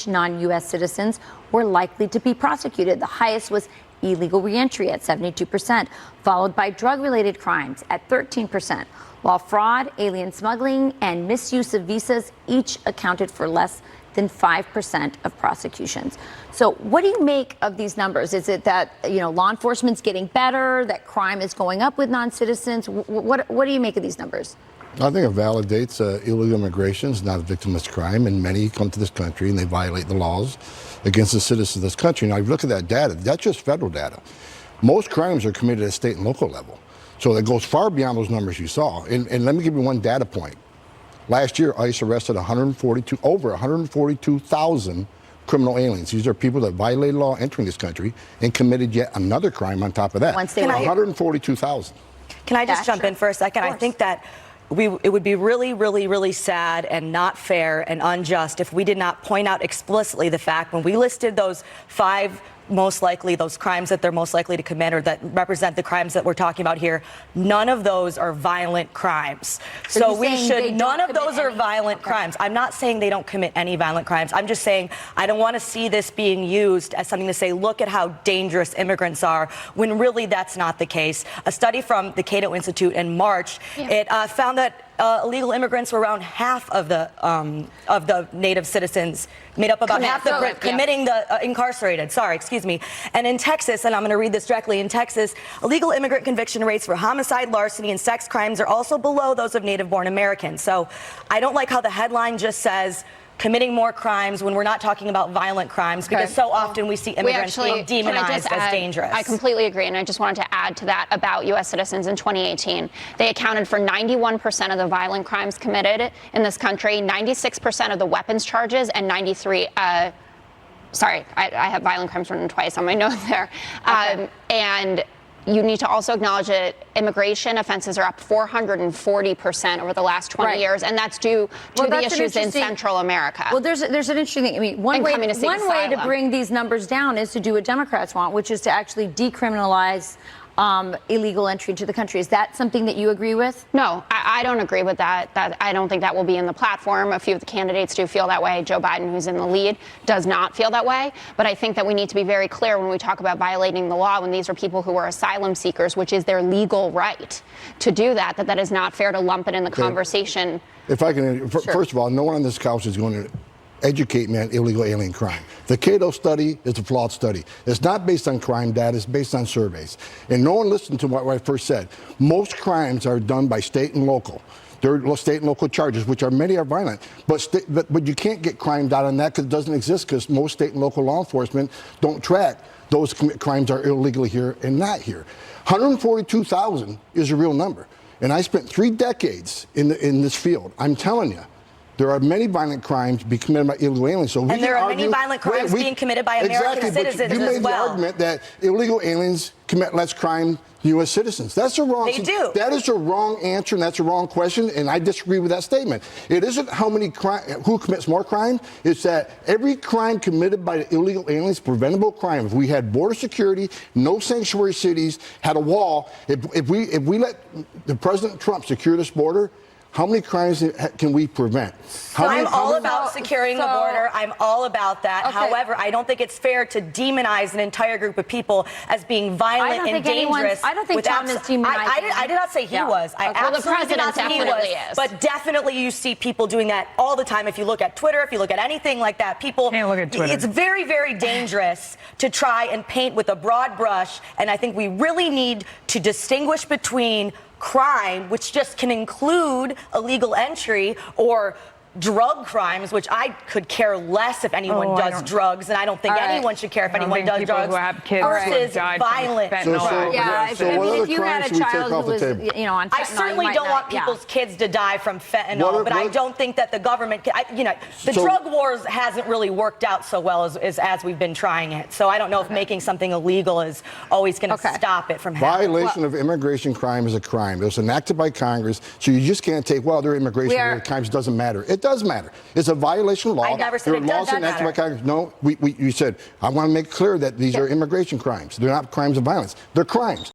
non-U.S. citizens were likely to be prosecuted. The highest was illegal reentry at 72%, followed by drug-related crimes at 13%, while fraud, alien smuggling, and misuse of visas each accounted for less than 5% of prosecutions. So what do you make of these numbers? Is it that, law enforcement's getting better, that crime is going up with non-citizens? What do you make of these numbers? I think it validates illegal immigration is not a victimless crime, and many come to this country and they violate the laws against the citizens of this country. Now, if you look at that data, that's just federal data. Most crimes are committed at state and local level. So that goes far beyond those numbers you saw. And let me give you one data point. Last year, ICE arrested over 142,000 criminal aliens. These are people that violated law entering this country and committed yet another crime on top of that. 142,000. Can I just jump in for a second? I think that it would be really, really, really sad and not fair and unjust if we did not point out explicitly the fact when we listed those five those crimes that they're most likely to commit or that represent the crimes that we're talking about here, none of those are violent crimes. So none of those are violent crimes. I'm not saying they don't commit any violent crimes. I'm just saying I don't want to see this being used as something to say, look at how dangerous immigrants are, when really that's not the case. A study from the Cato Institute in March, it found that illegal immigrants were around half of the native citizens, made up about half the committing the incarcerated. Excuse me. And in Texas, and I'm going to read this directly, in Texas, illegal immigrant conviction rates for homicide, larceny, and sex crimes are also below those of native-born Americans. So I don't like how the headline just says committing more crimes when we're not talking about violent crimes, because so often we see immigrants being demonized as dangerous. I completely agree, and I just wanted to add to that about U.S. citizens in 2018. They accounted for 91% of the violent crimes committed in this country, 96% of the weapons charges, and 93 sorry, I have violent crimes written twice on my note there. And you need to also acknowledge that immigration offenses are up 440% over the last 20 years, and that's due to the issues in Central America. Well, there's an interesting thing. I mean, one way to bring these numbers down is to do what Democrats want, which is to actually decriminalize illegal entry into the country. Is that something that you agree with? No, I don't agree with that. I don't think that will be in the platform. A few of the candidates do feel that way. Joe Biden, who's in the lead, does not feel that way. But I think that we need to be very clear when we talk about violating the law, when these are people who are asylum seekers, which is their legal right to do that, that is not fair to lump it in the conversation. If I can, first of all, no one on this couch is going to educate me on illegal alien crime. The Cato study is a flawed study. It's not based on crime data, it's based on surveys. And no one listened to what I first said. Most crimes are done by state and local. There are state and local charges, which many are violent. But you can't get crime data on that because it doesn't exist, because most state and local law enforcement don't track those crimes are illegally here and not here. 142,000 is a real number. And I spent 3 decades in this field. I'm telling you, there are many violent crimes being committed by illegal aliens. So and there are many violent crimes being committed by American citizens as well. You made the argument that illegal aliens commit less crime than U.S. citizens. That's a wrong. They do. That is a wrong answer, and that's a wrong question, and I disagree with that statement. It isn't who commits more crime. It's that every crime committed by the illegal aliens is preventable crime. If we had border security, no sanctuary cities, had a wall, if we let the President Trump secure this border, how many crimes can we prevent? I'm all about securing the border. I'm all about that. Okay. However, I don't think it's fair to demonize an entire group of people as being violent and dangerous. I don't think Tom is demonizing. I did not say he was. I absolutely did not say he was. But definitely you see people doing that all the time. If you look at Twitter, if you look at anything like that, people... Can't look at Twitter. It's very, very dangerous to try and paint with a broad brush. And I think we really need to distinguish between crime, which just can include illegal entry, or drug crimes, which I could care less if anyone does drugs, and I don't think anyone should care if anyone does drugs, versus violence. If you had a child who was, on fentanyl, I certainly don't want people's kids to die from fentanyl, but I don't think that the government, the drug wars hasn't really worked out so well as we've been trying it. So I don't know if making something illegal is always going to stop it from happening. Violation of immigration crime is a crime. It was enacted by Congress, so you just can't take, well, they're immigration crimes, doesn't matter. It does matter. It's a violation of law. I never said it does not matter. No, you said, I want to make clear that these are immigration crimes. They're not crimes of violence. They're crimes.